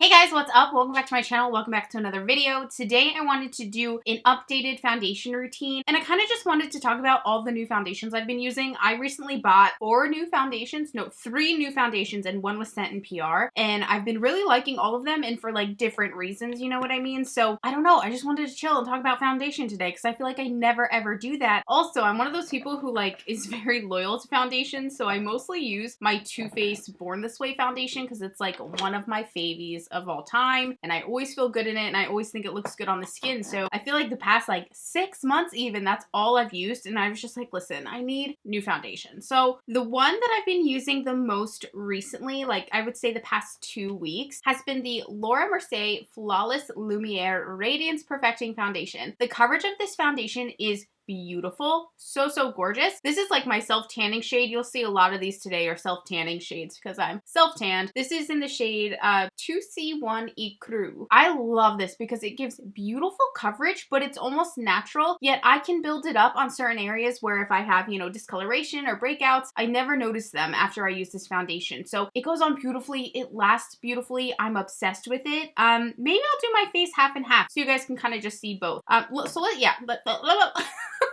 Hey guys, what's up? Welcome back to my channel. Welcome back to another video. Today I wanted to do an updated foundation routine, and I kind of just wanted to talk about all the new foundations I've been using. I recently bought 3 new foundations, and one was sent in PR, and I've been really liking all of them, and for like different reasons, you know what I mean? So I don't know, I just wanted to chill and talk about foundation today because I feel like I never ever do that. Also, I'm one of those people who like is very loyal to foundation, so I mostly use my Too Faced Born This Way foundation because it's like one of my favies of all time, and I always feel good in it, and I always think it looks good on the skin. So I feel like the past like 6 months even, that's all I've used, and I was just like, listen, I need new foundation. So the one that I've been using the most recently, like I would say the past 2 weeks, has been the Laura Mercier Flawless Lumiere Radiance Perfecting Foundation. The coverage of this foundation is beautiful. So gorgeous. This is like my self-tanning shade. You'll see a lot of these today are self-tanning shades because I'm self-tanned. This is in the shade 2C1 Ecru. I love this because it gives beautiful coverage, but it's almost natural, yet I can build it up on certain areas where if I have, you know, discoloration or breakouts, I never notice them after I use this foundation. So it goes on beautifully. It lasts beautifully. I'm obsessed with it. Maybe I'll do my face half and half so you guys can kind of just see both.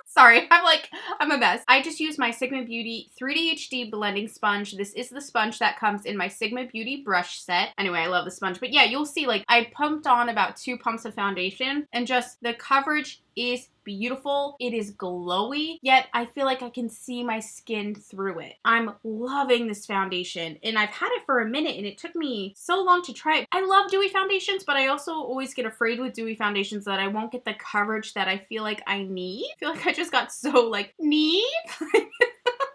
Sorry, I'm a mess. I just used my Sigma Beauty 3D HD blending sponge. This is the sponge that comes in my Sigma Beauty brush set. Anyway, I love the sponge. But yeah, you'll see like I pumped on about 2 pumps of foundation, and just the coverage is beautiful. It is glowy, yet I feel like I can see my skin through it. I'm loving this foundation, and I've had it for a minute, and it took me so long to try it. I love dewy foundations, but I also always get afraid with dewy foundations that I won't get the coverage that I feel like I need. I feel like I just got so like, need?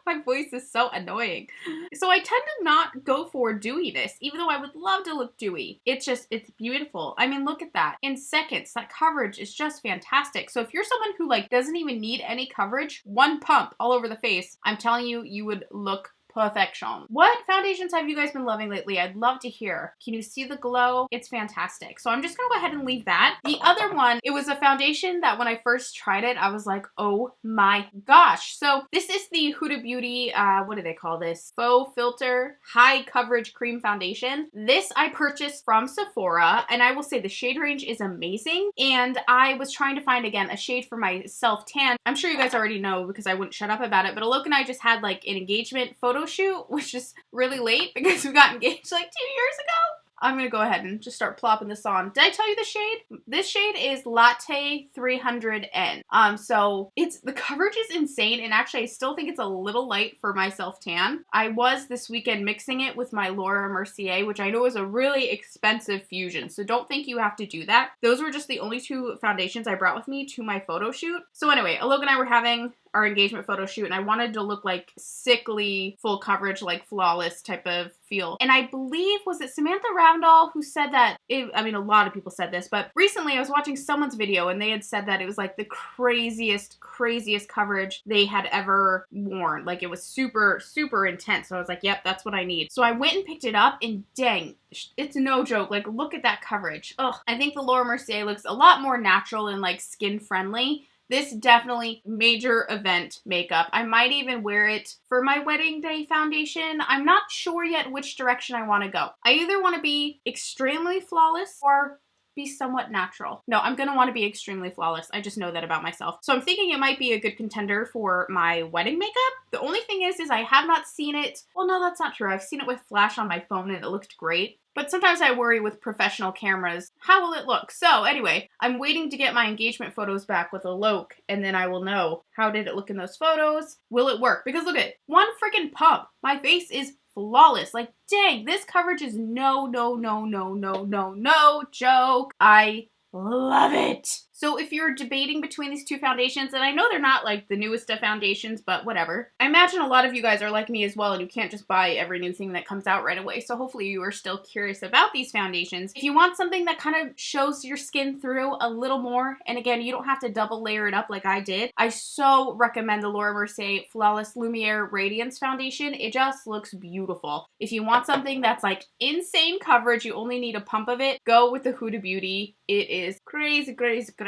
My voice is so annoying. So I tend to not go for dewiness, even though I would love to look dewy. It's beautiful. I mean, look at that. In seconds, that coverage is just fantastic. So if you're someone who like doesn't even need any coverage, 1 pump all over the face, I'm telling you, you would look perfection. What foundations have you guys been loving lately? I'd love to hear. Can you see the glow? It's fantastic. So I'm just gonna go ahead and leave that. The other one, it was a foundation that when I first tried it, I was like, oh my gosh. So this is the Ulta Beauty, what do they call this? Faux Filter High Coverage Cream Foundation. This I purchased from Sephora, and I will say the shade range is amazing. And I was trying to find, again, a shade for my self-tan. I'm sure you guys already know because I wouldn't shut up about it, but Alok and I just had like an engagement photo shoot, which is really late because we got engaged like 2 years ago. I'm gonna go ahead and just start plopping this on. Did I tell you the shade? This shade is Latte 300N. So the coverage is insane, and actually I still think it's a little light for my self-tan. I was this weekend mixing it with my Laura Mercier, which I know is a really expensive fusion, so don't think you have to do that. Those were just the only 2 foundations I brought with me to my photo shoot. So anyway, Alok and I were having our engagement photo shoot, and I wanted to look like sickly full coverage, like flawless type of feel. And I believe, was it Samantha Roundall who said that, I mean, a lot of people said this, but recently I was watching someone's video and they had said that it was like the craziest coverage they had ever worn. Like it was super intense. So I was like, yep, that's what I need. So I went and picked it up, and dang, it's no joke. Like, look at that coverage. Ugh. I think the Laura Mercier looks a lot more natural and like skin friendly. This definitely major event makeup. I might even wear it for my wedding day foundation. I'm not sure yet which direction I want to go. I either want to be extremely flawless or be somewhat natural. No, I'm gonna want to be extremely flawless. I just know that about myself. So I'm thinking it might be a good contender for my wedding makeup. The only thing is I have not seen it. Well, no, that's not true. I've seen it with flash on my phone and it looked great. But sometimes I worry with professional cameras, how will it look? So anyway, I'm waiting to get my engagement photos back with Alok, and then I will know how did it look in those photos. Will it work? Because look at 1 freaking pump. My face is flawless. Like, dang, this coverage is no joke. I love it. So if you're debating between these 2 foundations, and I know they're not like the newest of foundations, but whatever. I imagine a lot of you guys are like me as well, and you can't just buy every new thing that comes out right away. So hopefully you are still curious about these foundations. If you want something that kind of shows your skin through a little more, and again, you don't have to double layer it up like I did, I so recommend the Laura Mercier Flawless Lumiere Radiance Foundation. It just looks beautiful. If you want something that's like insane coverage, you only need a pump of it, go with the Ulta Beauty. It is crazy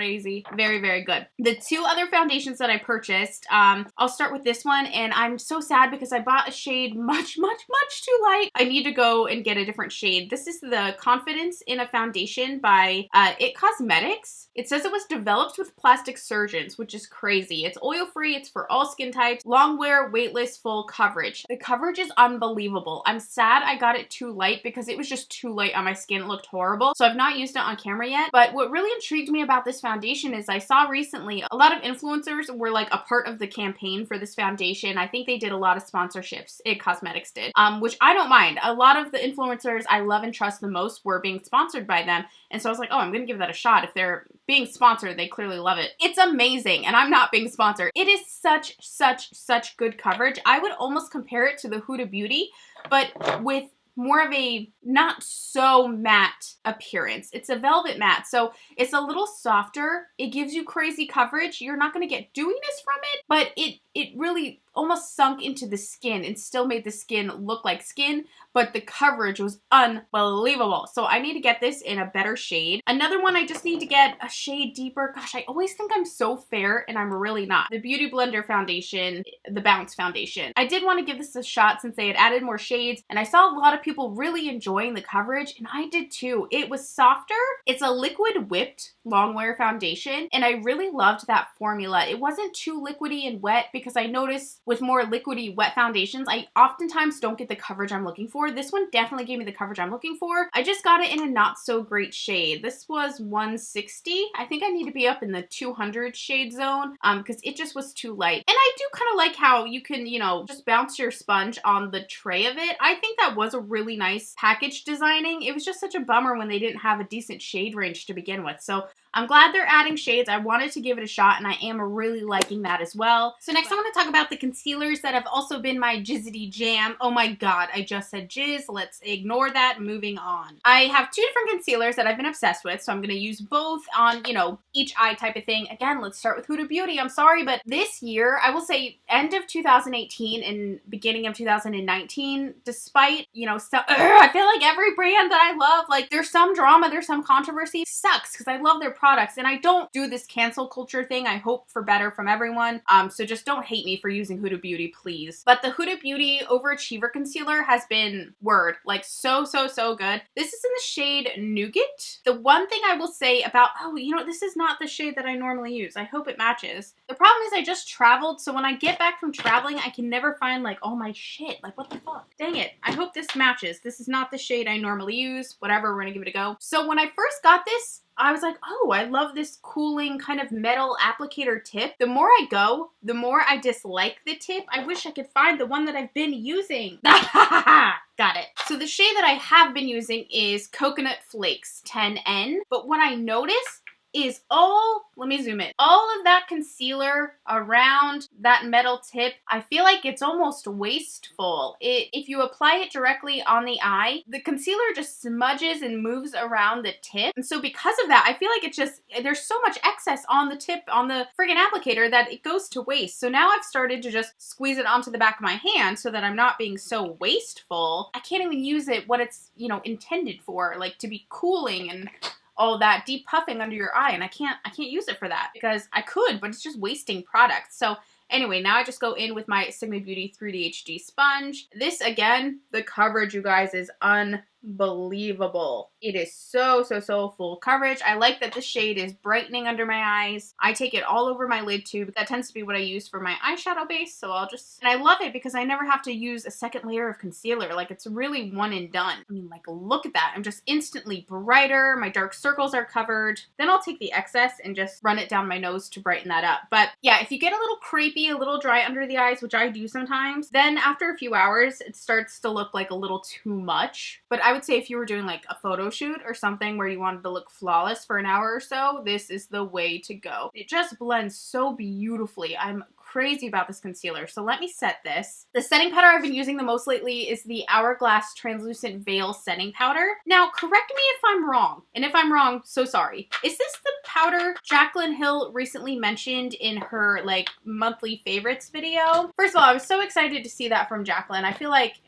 crazy. Very, very good. The two other foundations that I purchased, I'll start with this one, and I'm so sad because I bought a shade much too light. I need to go and get a different shade. This is the Confidence in a Foundation by It Cosmetics. It says it was developed with plastic surgeons, which is crazy. It's oil-free, it's for all skin types, long wear, weightless, full coverage. The coverage is unbelievable. I'm sad I got it too light because it was just too light on my skin. It looked horrible. So I've not used it on camera yet. But what really intrigued me about this foundation is I saw recently a lot of influencers were like a part of the campaign for this foundation. I think they did a lot of sponsorships. It Cosmetics did, which I don't mind. A lot of the influencers I love and trust the most were being sponsored by them. And so I was like, oh, I'm going to give that a shot. If they're being sponsored, they clearly love it. It's amazing. And I'm not being sponsored. It is such good coverage. I would almost compare it to the Huda Beauty, but with more of a not so matte appearance. It's a velvet matte, so it's a little softer. It gives you crazy coverage. You're not going to get dewiness from it, but it really almost sunk into the skin and still made the skin look like skin, but the coverage was unbelievable. So I need to get this in a better shade. Another one, I just need to get a shade deeper. Gosh, I always think I'm so fair and I'm really not. The Beauty Blender foundation, the Bounce foundation. I did want to give this a shot since they had added more shades, and I saw a lot of people really enjoying the coverage, and I did too. It was softer. It's a liquid whipped long wear foundation, and I really loved that formula. It wasn't too liquidy and wet, because I noticed with more liquidy wet foundations, I oftentimes don't get the coverage I'm looking for. This one definitely gave me the coverage I'm looking for. I just got it in a not so great shade. This was 160. I think I need to be up in the 200 shade zone because it just was too light. And I do kind of like how you can, you know, just bounce your sponge on the tray of it. I think that was a really nice package designing. It was just such a bummer when they didn't have a decent shade range to begin with. So I'm glad they're adding shades. I wanted to give it a shot, and I am really liking that as well. So next I want to talk about the concealers that have also been my jizzity jam. Oh my god, I just said jizz. Let's ignore that. Moving on. I have two different concealers that I've been obsessed with, so I'm going to use both on, you know, each eye type of thing. Again, let's start with Huda Beauty. I'm sorry, but this year, I will say end of 2018 and beginning of 2019, despite, you know, I feel like every brand that I love, like there's some drama, there's some controversy. It sucks because I love their products, and I don't do this cancel culture thing. I hope for better from everyone. So just don't hate me for using Huda Beauty, please. But the Huda Beauty Overachiever Concealer has been like so good. This is in the shade Nougat. The one thing I will say about, oh, you know, this is not the shade that I normally use. I hope it matches. The problem is I just traveled, so when I get back from traveling, I can never find like all my shit. Like, what the fuck? Dang it. I hope this matches. This is not the shade I normally use. Whatever, we're gonna give it a go. So when I first got this, I was like, oh, I love this cooling kind of metal applicator tip. The more I go, the more I dislike the tip. I wish I could find the one that I've been using. Got it. So the shade that I have been using is Coconut Flakes 10N. But what I notice is let me zoom in. All of that concealer around that metal tip, I feel like it's almost wasteful. If you apply it directly on the eye, the concealer just smudges and moves around the tip. And so because of that, I feel like there's so much excess on the tip, on the friggin' applicator, that it goes to waste. So now I've started to just squeeze it onto the back of my hand so that I'm not being so wasteful. I can't even use it what it's, you know, intended for, like to be cooling and all that deep puffing under your eye, and I can't use it for that because I could, but it's just wasting product. So anyway, now I just go in with my Sigma Beauty 3D HD sponge. This, again, the coverage, you guys, is unbelievable. It is so full coverage. I like that the shade is brightening under my eyes. I take it all over my lid too, but that tends to be what I use for my eyeshadow base, so and I love it because I never have to use a second layer of concealer. Like, it's really one and done. I mean, like, look at that. I'm just instantly brighter. My dark circles are covered. Then I'll take the excess and just run it down my nose to brighten that up. But yeah, if you get a little crepey, a little dry under the eyes, which I do sometimes, then after a few hours, it starts to look like a little too much. But I would say if you were doing like a photo shoot or something where you wanted to look flawless for an hour or so, this is the way to go. It just blends so beautifully. I'm crazy about this concealer. So let me set this. The setting powder I've been using the most lately is the Hourglass Translucent Veil Setting Powder. Now, correct me if I'm wrong, and if I'm wrong, so sorry. Is this the powder Jaclyn Hill recently mentioned in her like monthly favorites video. First of all, I was so excited to see that from Jaclyn. I feel like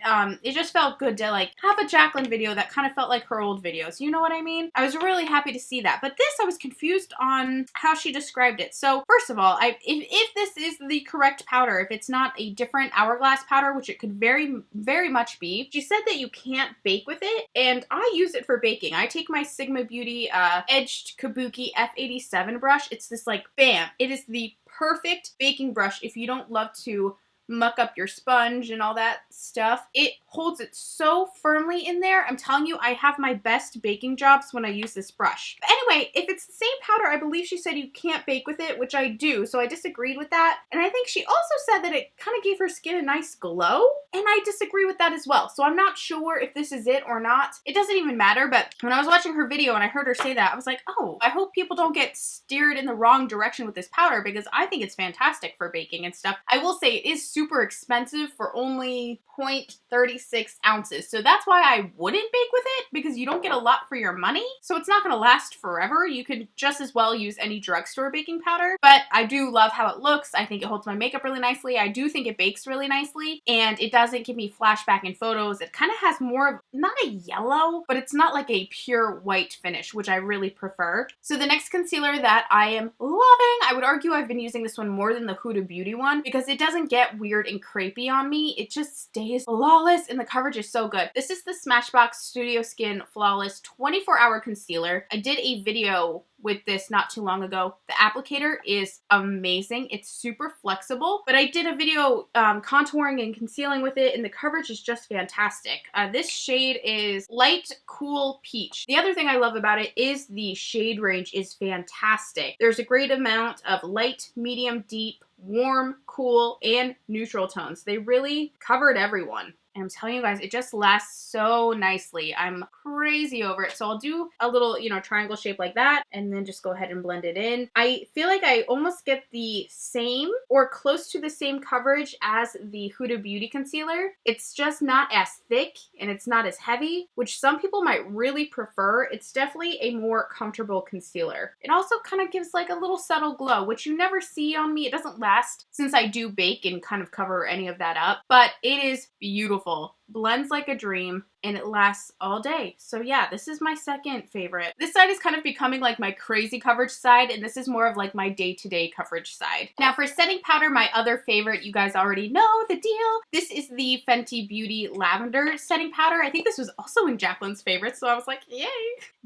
it just felt good to like have a Jaclyn video that kind of felt like her old videos. You know what I mean? I was really happy to see that. But this, I was confused on how she described it. So first of all, if this is the correct powder, if it's not a different hourglass powder, which it could very much be, she said that you can't bake with it, and I use it for baking. I take my Sigma Beauty edged Kabuki F87 brush. It's this like, bam, it is the perfect baking brush if you don't love to muck up your sponge and all that stuff. It holds it so firmly in there. I'm telling you, I have my best baking jobs when I use this brush. But anyway, if it's the same powder, I believe she said you can't bake with it, which I do, so I disagreed with that. And I think she also said that it kind of gave her skin a nice glow, and I disagree with that as well. So I'm not sure if this is it or not. It doesn't even matter, but when I was watching her video and I heard her say that, I was like, oh, I hope people don't get steered in the wrong direction with this powder, because I think it's fantastic for baking and stuff. I will say it is super expensive for only 0.36 ounces. So that's why I wouldn't bake with it, because you don't get a lot for your money. So it's not going to last forever. You could just as well use any drugstore baking powder. But I do love how it looks. I think it holds my makeup really nicely. I do think it bakes really nicely, and it doesn't give me flashback in photos. It kind of has more of, not a yellow, but it's not like a pure white finish, which I really prefer. So the next concealer that I am loving, I would argue I've been using this one more than the Ulta Beauty one, because it doesn't get weird and crepey on me. It just stays flawless, and the coverage is so good. This is the Smashbox Studio Skin Flawless 24-Hour Concealer. I did a video with this not too long ago. The applicator is amazing. It's super flexible, but I did a video contouring and concealing with it, and the coverage is just fantastic. This shade is Light Cool Peach. The other thing I love about it is the shade range is fantastic. There's a great amount of light, medium, deep, warm, cool, and neutral tones. They really covered everyone. And I'm telling you guys, it just lasts so nicely. I'm crazy over it. So I'll do a little, you know, triangle shape like that, and then just go ahead and blend it in. I feel like I almost get the same or close to the same coverage as the Huda Beauty concealer. It's just not as thick, and it's not as heavy, which some people might really prefer. It's definitely a more comfortable concealer. It also kind of gives like a little subtle glow, which you never see on me. It doesn't last since I do bake and kind of cover any of that up, but it is beautiful. Blends like a dream, and it lasts all day. So yeah, this is my second favorite. This side is kind of becoming like my crazy coverage side, and this is more of like my day-to-day coverage side. Now for setting powder, my other favorite, you guys already know the deal. This is the Fenty Beauty Lavender setting powder. I think this was also in Jaclyn's favorites, so I was like, yay,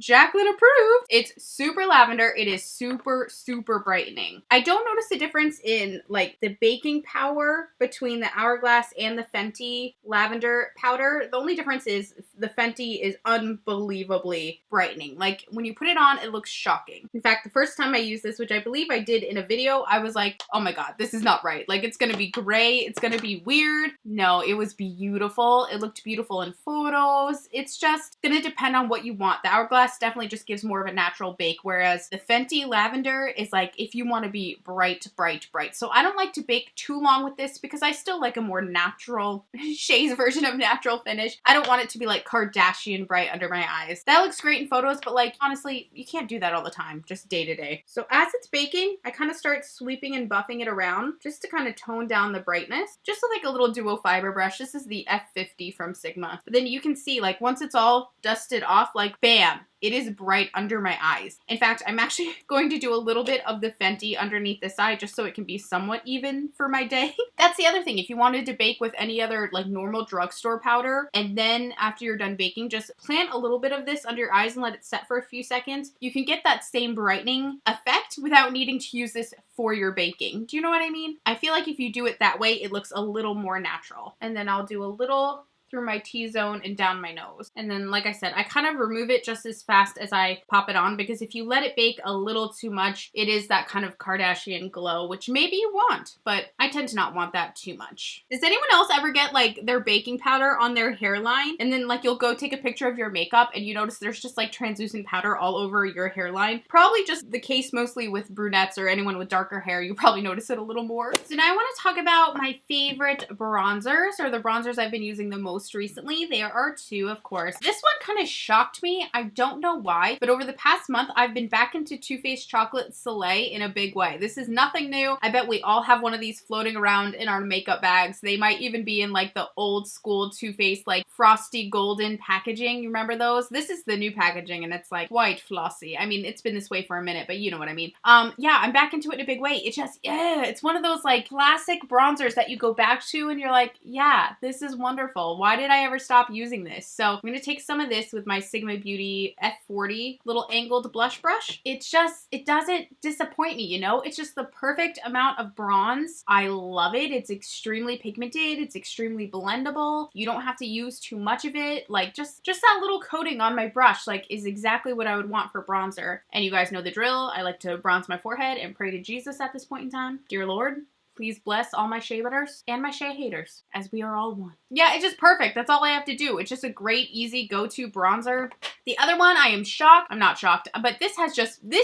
Jaclyn approved. It's super lavender. It is super, super brightening. I don't notice a difference in like the baking power between the Hourglass and the Fenty Lavender powder. The only difference is the Fenty is unbelievably brightening. Like when you put it on, it looks shocking. In fact, the first time I used this, which I believe I did in a video, I was like, oh my god, this is not right. Like it's gonna be gray, it's gonna be weird. No, it was beautiful. It looked beautiful in photos. It's just gonna depend on what you want. The Hourglass definitely just gives more of a natural bake, whereas the Fenty Lavender is like if you want to be bright, bright, bright. So I don't like to bake too long with this because I still like a more natural, SHAE's version of natural finish. I don't want it to be like Kardashian bright under my eyes. That looks great in photos, but like honestly, you can't do that all the time, just day to day. So as it's baking, I kind of start sweeping and buffing it around just to kind of tone down the brightness. Just like a little duo fiber brush. This is the F50 from Sigma. But then you can see like once it's all dusted off, like bam, it is bright under my eyes. In fact, I'm actually going to do a little bit of the Fenty underneath this eye just so it can be somewhat even for my day. That's the other thing. If you wanted to bake with any other like normal drugstore powder, and then after you're done baking, just plant a little bit of this under your eyes and let it set for a few seconds, you can get that same brightening effect without needing to use this for your baking. Do you know what I mean? I feel like if you do it that way, it looks a little more natural. And then I'll do a little through my T-zone and down my nose. And then, like I said, I kind of remove it just as fast as I pop it on, because if you let it bake a little too much, it is that kind of Kardashian glow, which maybe you want, but I tend to not want that too much. Does anyone else ever get like their baking powder on their hairline, and then like you'll go take a picture of your makeup and you notice there's just like translucent powder all over your hairline? Probably just the case mostly with brunettes or anyone with darker hair. You probably notice it a little more. So now I want to talk about my favorite bronzers, or the bronzers I've been using the most most recently. There are two, of course. This one kind of shocked me. I don't know why, but over the past month, I've been back into Too Faced Chocolate Soleil in a big way. This is nothing new. I bet we all have one of these floating around in our makeup bags. They might even be in like the old school Too Faced like frosty golden packaging. You remember those? This is the new packaging and it's like white flossy. I mean, it's been this way for a minute, but you know what I mean. Yeah, I'm back into it in a big way. It just, yeah, it's one of those like classic bronzers that you go back to and you're like, yeah, this is wonderful. Why did I ever stop using this? So I'm going to take some of this with my Sigma Beauty F40 little angled blush brush. It's just, it doesn't disappoint me, you know? It's just the perfect amount of bronze. I love it. It's extremely pigmented. It's extremely blendable. You don't have to use too much of it. Like just that little coating on my brush like is exactly what I would want for bronzer. And you guys know the drill. I like to bronze my forehead and pray to Jesus at this point in time. Dear Lord, please bless all my SHAE butters and my SHAE haters, as we are all one. Yeah, it's just perfect. That's all I have to do. It's just a great, easy go-to bronzer. The other one, I am shocked. I'm not shocked, but this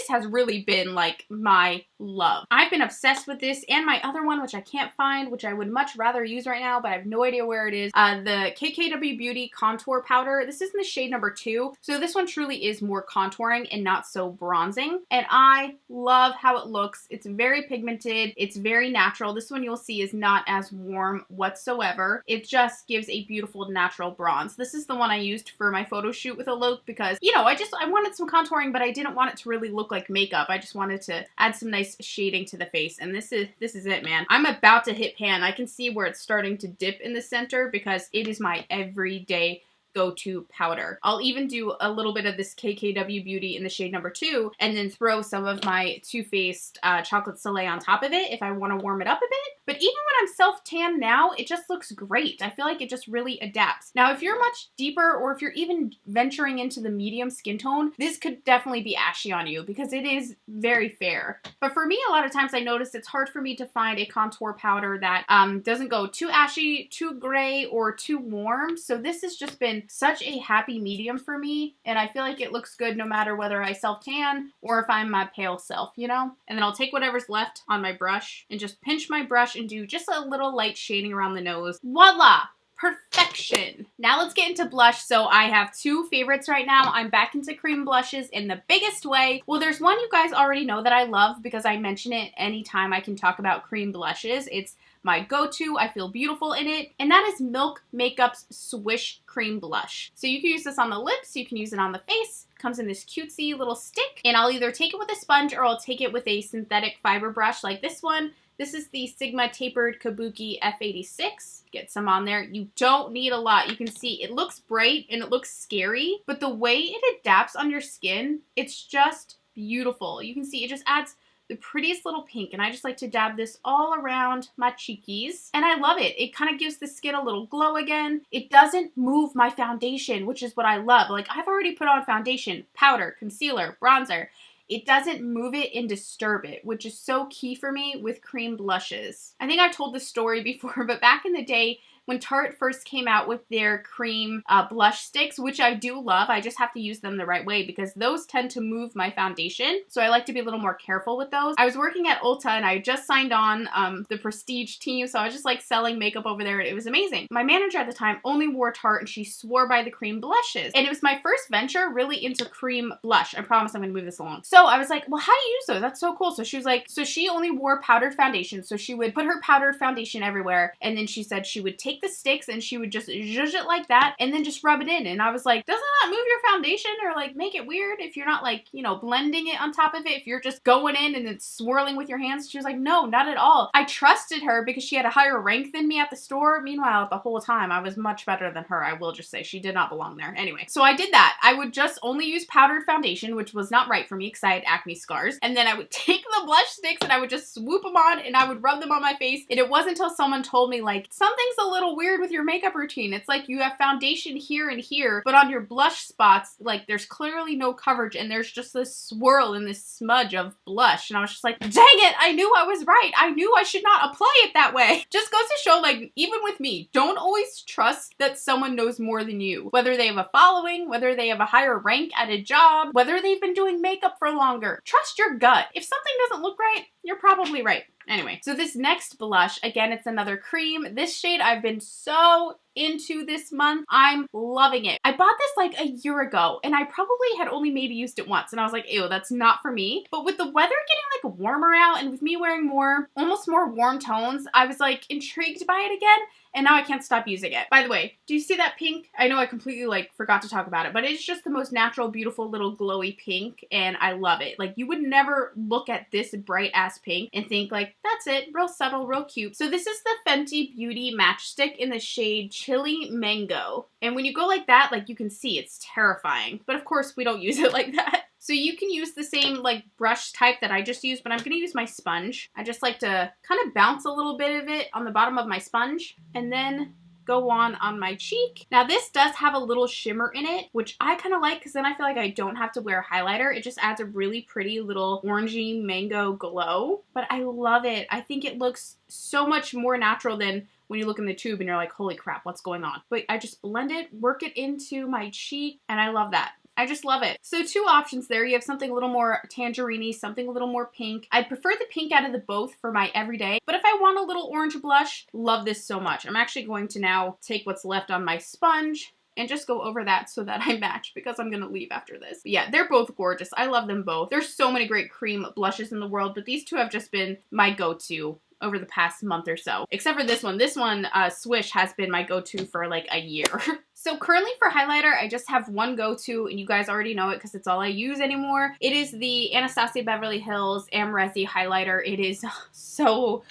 has really been like my love. I've been obsessed with this and my other one, which I can't find, which I would much rather use right now, but I have no idea where it is. The KKW Beauty Contour Powder. This is in the shade number 2. So this one truly is more contouring and not so bronzing. And I love how it looks. It's very pigmented. It's very natural. This one you'll see is not as warm whatsoever. It just gives a beautiful natural bronze. This is the one I used for my photo shoot with a look because, you know, I wanted some contouring, but I didn't want it to really look like makeup. I just wanted to add some nice shading to the face. And this is it, man. I'm about to hit pan. I can see where it's starting to dip in the center because it is my everyday go-to powder. I'll even do a little bit of this KKW Beauty in the shade number 2 and then throw some of my Too Faced Chocolate Soleil on top of it if I want to warm it up a bit. But even when I'm self-tan now, it just looks great. I feel like it just really adapts. Now, if you're much deeper or if you're even venturing into the medium skin tone, this could definitely be ashy on you because it is very fair. But for me, a lot of times I notice it's hard for me to find a contour powder that doesn't go too ashy, too gray, or too warm. So this has just been such a happy medium for me, and I feel like it looks good no matter whether I self-tan or if I'm my pale self, you know? And then I'll take whatever's left on my brush and just pinch my brush and do just a little light shading around the nose. Voila! Perfection. Now let's get into blush. So I have two favorites right now. I'm back into cream blushes in the biggest way. Well, there's one you guys already know that I love because I mention it anytime I can talk about cream blushes. It's my go-to. I feel beautiful in it. And that is Milk Makeup's Swish Cream Blush. So you can use this on the lips. You can use it on the face. It comes in this cutesy little stick. And I'll either take it with a sponge or I'll take it with a synthetic fiber brush like this one. This is the Sigma Tapered Kabuki F86. Get some on there. You don't need a lot. You can see it looks bright and it looks scary, but the way it adapts on your skin, it's just beautiful. You can see it just adds the prettiest little pink, and I just like to dab this all around my cheekies, and I love it. It kind of gives the skin a little glow again. It doesn't move my foundation, which is what I love. Like, I've already put on foundation, powder, concealer, bronzer. It doesn't move it and disturb it, which is so key for me with cream blushes. I think I've told this story before, but back in the day, when Tarte first came out with their cream blush sticks, which I do love, I just have to use them the right way because those tend to move my foundation. So I like to be a little more careful with those. I was working at Ulta and I just signed on the prestige team. So I was just like selling makeup over there. It was amazing. My manager at the time only wore Tarte and she swore by the cream blushes. And it was my first venture really into cream blush. I promise I'm going to move this along. So I was like, well, how do you use those? That's so cool. So she was like, so she only wore powdered foundation. So she would put her powdered foundation everywhere. And then she said she would take the sticks and she would just zhuzh it like that and then just rub it in. And I was like, doesn't that move your foundation or like make it weird if you're not like, you know, blending it on top of it, if you're just going in and then swirling with your hands? She was like, no, not at all. I trusted her because she had a higher rank than me at the store. Meanwhile, the whole time I was much better than her. I will just say she did not belong there. Anyway, so I did that. I would just only use powdered foundation, which was not right for me because I had acne scars. And then I would take the blush sticks and I would just swoop them on and I would rub them on my face. And it wasn't until someone told me like, something's a little weird with your makeup routine. It's like you have foundation here and here, but on your blush spots, like there's clearly no coverage and there's just this swirl and this smudge of blush. And I was just like, dang it, I knew I was right. I knew I should not apply it that way. Just goes to show, like, even with me, don't always trust that someone knows more than you. Whether they have a following, whether they have a higher rank at a job, whether they've been doing makeup for longer. Trust your gut. If something doesn't look right, you're probably right. Anyway, so this next blush, again, it's another cream. This shade I've been so into this month. I'm loving it. I bought this like a year ago and I probably had only maybe used it once and I was like, ew, that's not for me. But with the weather getting like warmer out and with me wearing almost more warm tones, I was like intrigued by it again. And now I can't stop using it. By the way, do you see that pink? I know I completely like forgot to talk about it, but it's just the most natural, beautiful little glowy pink and I love it. Like you would never look at this bright ass pink and think like, that's it, real subtle, real cute. So this is the Fenty Beauty Matchstick in the shade Chili Mango. And when you go like that, like you can see it's terrifying. But of course we don't use it like that. So you can use the same like brush type that I just used, but I'm gonna use my sponge. I just like to kind of bounce a little bit of it on the bottom of my sponge and then go on my cheek. Now this does have a little shimmer in it, which I kind of like because then I feel like I don't have to wear highlighter. It just adds a really pretty little orangey mango glow, but I love it. I think it looks so much more natural than when you look in the tube and you're like, holy crap, what's going on? But I just blend it, work it into my cheek, and I love that. I just love it. So two options there. You have something a little more tangerine-y, something a little more pink. I prefer the pink out of the both for my everyday, but if I want a little orange blush, love this so much. I'm actually going to now take what's left on my sponge and just go over that so that I match because I'm gonna leave after this. But yeah, they're both gorgeous. I love them both. There's so many great cream blushes in the world, but these two have just been my go-to over the past month or so. Except for this one. This one, Swish, has been my go-to for like a year. So currently for highlighter, I just have one go-to, and you guys already know it because it's all I use anymore. It is the Anastasia Beverly Hills Amrezy highlighter. It is so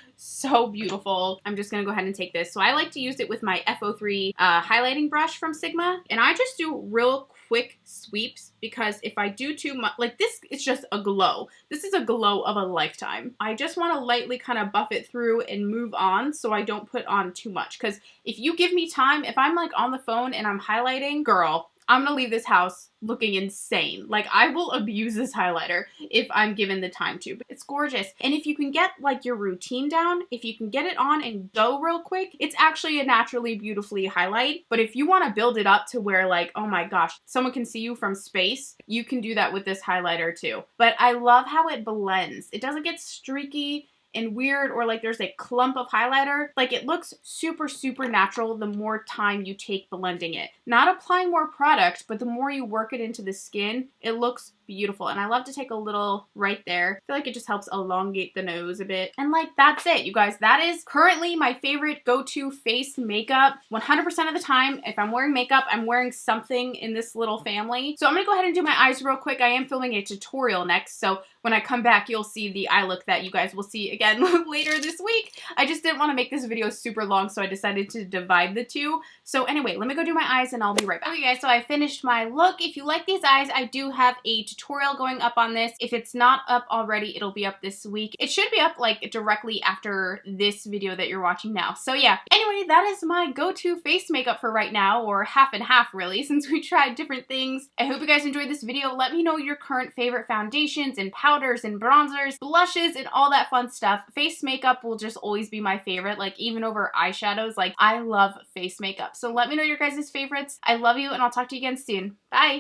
beautiful. I'm just gonna go ahead and take this. So I like to use it with my F03 highlighting brush from Sigma, and I just do real quick sweeps because if I do too much, like this, it's just a glow. This is a glow of a lifetime. I just want to lightly kind of buff it through and move on so I don't put on too much, because if you give me time, if I'm like on the phone and I'm highlighting, girl, I'm gonna leave this house looking insane. Like I will abuse this highlighter if I'm given the time to, but it's gorgeous. And if you can get like your routine down, if you can get it on and go real quick, it's actually a naturally beautifully highlight. But if you want to build it up to where like, oh my gosh, someone can see you from space, you can do that with this highlighter too. But I love how it blends. It doesn't get streaky and weird or like there's a clump of highlighter. Like it looks super natural the more time you take blending it. Not applying more product, but the more you work it into the skin, it looks beautiful. And I love to take a little right there. I feel like it just helps elongate the nose a bit. And like that's it, you guys. That is currently my favorite go-to face makeup. 100% of the time, if I'm wearing makeup, I'm wearing something in this little family. So I'm gonna go ahead and do my eyes real quick. I am filming a tutorial next, so when I come back, you'll see the eye look that you guys will see again later this week. I just didn't want to make this video super long, so I decided to divide the two. So anyway, let me go do my eyes and I'll be right back. Okay guys, so I finished my look. If you like these eyes, I do have a tutorial going up on this. If it's not up already, it'll be up this week. It should be up like directly after this video that you're watching now. So yeah, anyway, that is my go-to face makeup for right now, or half and half really, since we tried different things. I hope you guys enjoyed this video. Let me know your current favorite foundations and powders and bronzers, blushes, and all that fun stuff. Face makeup will just always be my favorite, like even over eyeshadows. Like I love face makeup. So let me know your guys' favorites. I love you and I'll talk to you again soon. Bye!